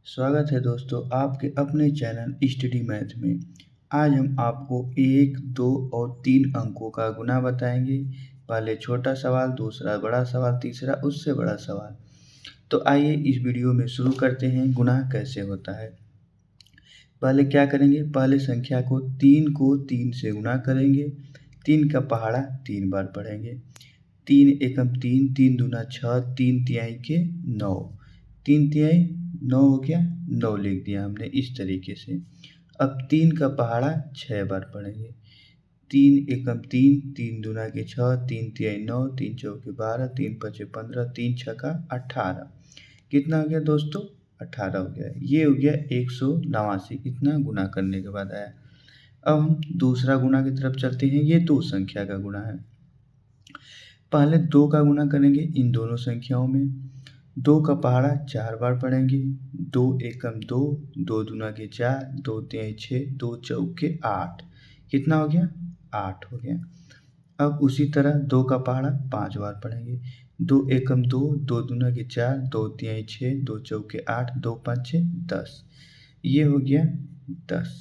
स्वागत है दोस्तों आपके अपने चैनल स्टडी मैथ में। आज हम आपको 1, 2 और 3 अंकों का गुना बताएंगे। पहले छोटा सवाल, दूसरा बड़ा सवाल, तीसरा उससे बड़ा सवाल। तो आइए इस वीडियो में शुरू करते हैं गुना कैसे होता है। पहले क्या करेंगे, पहले संख्या को 3 से गुना करेंगे। 3 का पहाड़ा 3 बार पढ़ेंगे। 3 एकम 3, 3 दूना 6, 3 तिहाई के 9, 3 तिहाई 9 हो गया, 9 लिख दिया हमने इस तरीके से। अब 3 का पहाड़ा 6 बार पढ़ेंगे। 3 एकम 3, 3 दूना के 6, 3 तिहाई 9, 3 चौके 12, 3 पचे 15, 3 छक्का 18। कितना हो गया दोस्तों? 18 हो गया। ये हो गया 189। इतना गुना करने के बाद आया। अब हम दूसरा गुना की तरफ चलते हैं। ये दो संख्या का गुना है। पहले 2 का गुना करेंगे इन दोनों संख्याओं में। 2 का पहाड़ा 4 बार पढ़ेंगे। 2 एकम 2, 2 दूना के 4, 2 तिहाई 6, 2 चौके 8। कितना हो गया? 8 हो गया। अब उसी तरह 2 का पहाड़ा 5 बार पढ़ेंगे। 2 एकम 2, 2 दूना के 4, 2 तिहाई 6, 2 चौके 8, 2 पाँचे 10। ये हो गया 10।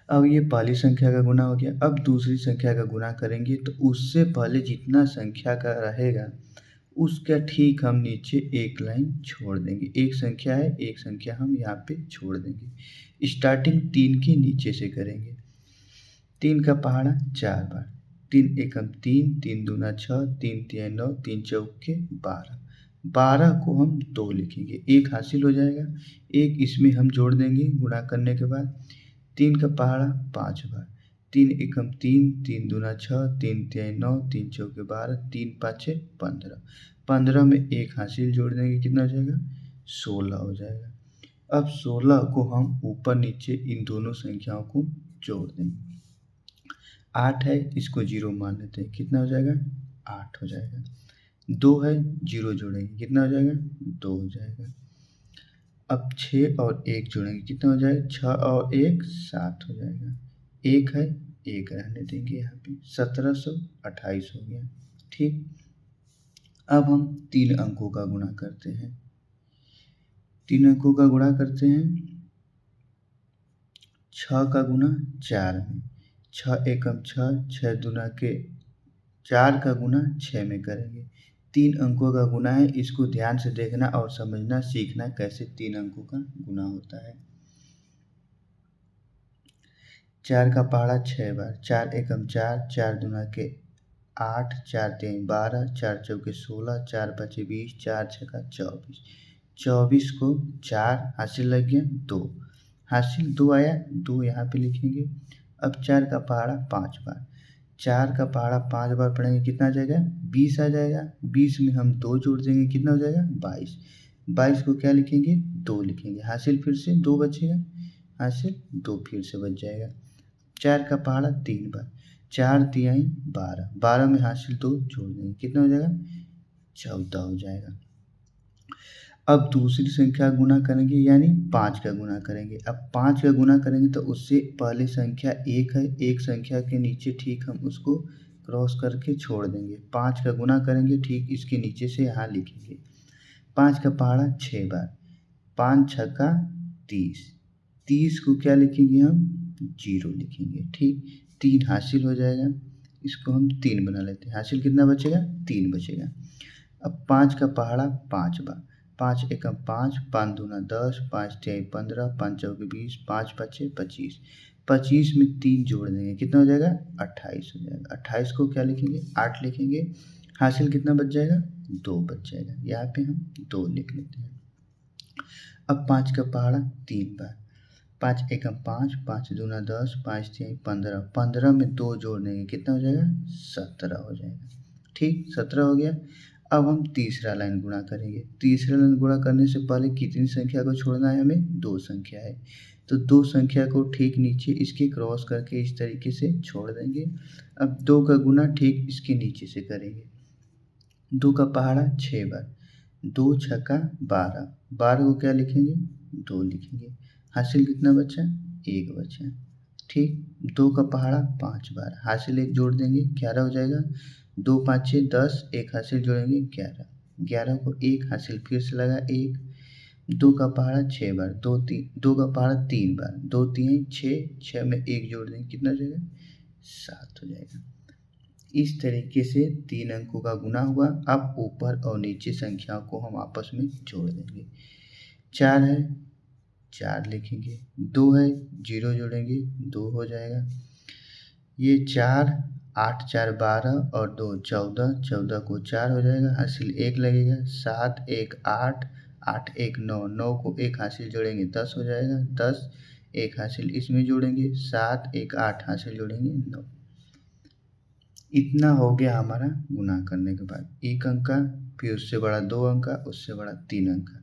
अब ये पहली संख्या का गुना हो गया। अब दूसरी संख्या का गुना करेंगे तो उससे पहले जितना संख्या का रहेगा उसका ठीक हम नीचे एक लाइन छोड़ देंगे। एक संख्या है, एक संख्या हम यहाँ पे छोड़ देंगे। स्टार्टिंग 3 के नीचे से करेंगे। 3 का पहाड़ा 4 बार। 3 एकम 3, 3 दूना 6, 3 तिहाई 9, 3 चौके 12। 12 को हम 2 लिखेंगे, एक हासिल हो जाएगा। एक इसमें हम जोड़ देंगे गुणा करने के बाद। 3 का पहाड़ा 5 बार। 3 एकम 3, 3 दूना 6, 3 तिहाई 9, 3 चौके 12, 3 पाँचे 15। 15 में एक हासिल जोड़ देंगे, कितना हो जाएगा? 16 हो जाएगा। अब 16 को हम ऊपर नीचे इन दोनों संख्याओं को जोड़ देंगे। 8 है, इसको 0 मान लेते हैं। कितना हो जाएगा? 8 हो जाएगा। 2 है, 0 जोड़ेंगे, कितना हो जाएगा? 2 हो जाएगा। अब 6 और 1 जोड़ेंगे, कितना हो जाएगा? 6 और 1 7 हो जाएगा। 1 है, 1 रहने देंगे यहाँ पे। 1728 हो गया। ठीक। अब हम 3 अंकों का गुणा करते हैं। 3 अंकों का गुणा करते हैं। 6 का गुना 4 में। 6 एकम 6, 6 दूना के 4 का गुना 6 में करेंगे। 3 अंकों का गुना है, इसको ध्यान से देखना और समझना, सीखना कैसे 3 अंकों का गुना होता है। 4 का पहाड़ा 6 बार। 4 एकम 4, 4 दूना के 8, 4 तिहाई 12, 4 चौके 16, 4 पचे 20, 4 छक्का 24। 24 को 4 हासिल लग गया, 2 हासिल, 2 आया, 2 यहाँ पे लिखेंगे। अब 4 का पहाड़ा 5 बार। 4 का पहाड़ा 5 बार पढ़ेंगे, कितना आ जाएगा? 20 आ जाएगा। 20 में हम 2 जोड़ देंगे, कितना हो जाएगा? 22। 22 को क्या लिखेंगे? 2 लिखेंगे। हासिल फिर से 2 बचेगा, हासिल 2 फिर से बच जाएगा। 4 का पहाड़ा 3 बार। 4 तिहाई 12, 12 में हासिल 2 जोड़ देंगे, कितना हो जाएगा? 14 हो जाएगा। अब दूसरी संख्या गुना करेंगे, यानी 5 का गुना करेंगे। अब 5 का गुना करेंगे तो उससे पहले संख्या 1 है, एक संख्या के नीचे ठीक हम उसको क्रॉस करके छोड़ देंगे। 5 का गुना करेंगे, ठीक इसके नीचे से यहाँ लिखेंगे। 5 का पहाड़ा 6 बार। 5 छक्का 30। 30 को क्या लिखेंगे हम? 0 लिखेंगे। ठीक, 3 हासिल हो जाएगा। इसको हम 3 बना लेते हैं। हासिल कितना बचेगा? 3 बचेगा। अब 5 का पहाड़ा 5 बार। 5 एकम 5, 5 दूना 10, 5 तिहाई 15, 5 चौके 20, 5 पचे 25। 25 में 3 जोड़ देंगे, कितना हो जाएगा? 28 हो जाएगा। 28 को क्या लिखेंगे? 8 लिखेंगे। हासिल कितना बच जाएगा? 2 बच जाएगा। यहाँ पे हम 2 लिख लेते हैं। अब 5 का पहाड़ा 3 बार। 5 एकम 5, 5 दूना 10, 5 तिहाई 15। 15 में 2 जोड़ देंगे, कितना हो जाएगा? 17 हो जाएगा। ठीक, 17 हो गया। अब हम तीसरा लाइन गुणा करेंगे। तीसरा लाइन गुणा करने से पहले कितनी संख्या को छोड़ना है हमें? 2 संख्या है, तो 2 संख्या को ठीक नीचे इसके क्रॉस करके इस तरीके से छोड़ देंगे। अब 2 का गुना ठीक इसके नीचे से करेंगे। 2 का पहाड़ा 6 बार। 2 छक्का 12, 12 को क्या लिखेंगे? 2 लिखेंगे। हासिल कितना बचा? 1 बचा। ठीक, 2 का पहाड़ा 5 बार। हासिल 1 जोड़ देंगे, 11 हो जाएगा। 2 पाँचे 10, एक हासिल जोड़ेंगे 11। 11 को एक हासिल फिर से लगा 1। 2 का पहाड़ा 6 बार, 2 का पहाड़ा 3 बार, 2 3 6, 6 में 1 जोड़ देंगे कितना हो जाएगा 7 हो जाएगा। इस तरीके से 3 अंकों का गुना हुआ। अब ऊपर और नीचे संख्याओं को हम आपस में जोड़ देंगे। 4 है 4 लिखेंगे, 2 है 0 जोड़ेंगे 2 हो जाएगा। ये 4 8 4 12 और 2 14, 14 को 4 हो जाएगा, हासिल 1 लगेगा। 7 1 8, 8 1 9, 9 को 1 हासिल जोड़ेंगे 10 हो जाएगा। 10 1 हासिल इसमें जोड़ेंगे, 7 1 8 हासिल जोड़ेंगे 9। इतना हो गया हमारा गुना करने के बाद। 1 अंक का, फिर उससे बड़ा 2 अंक का, उससे बड़ा 3 अंक का।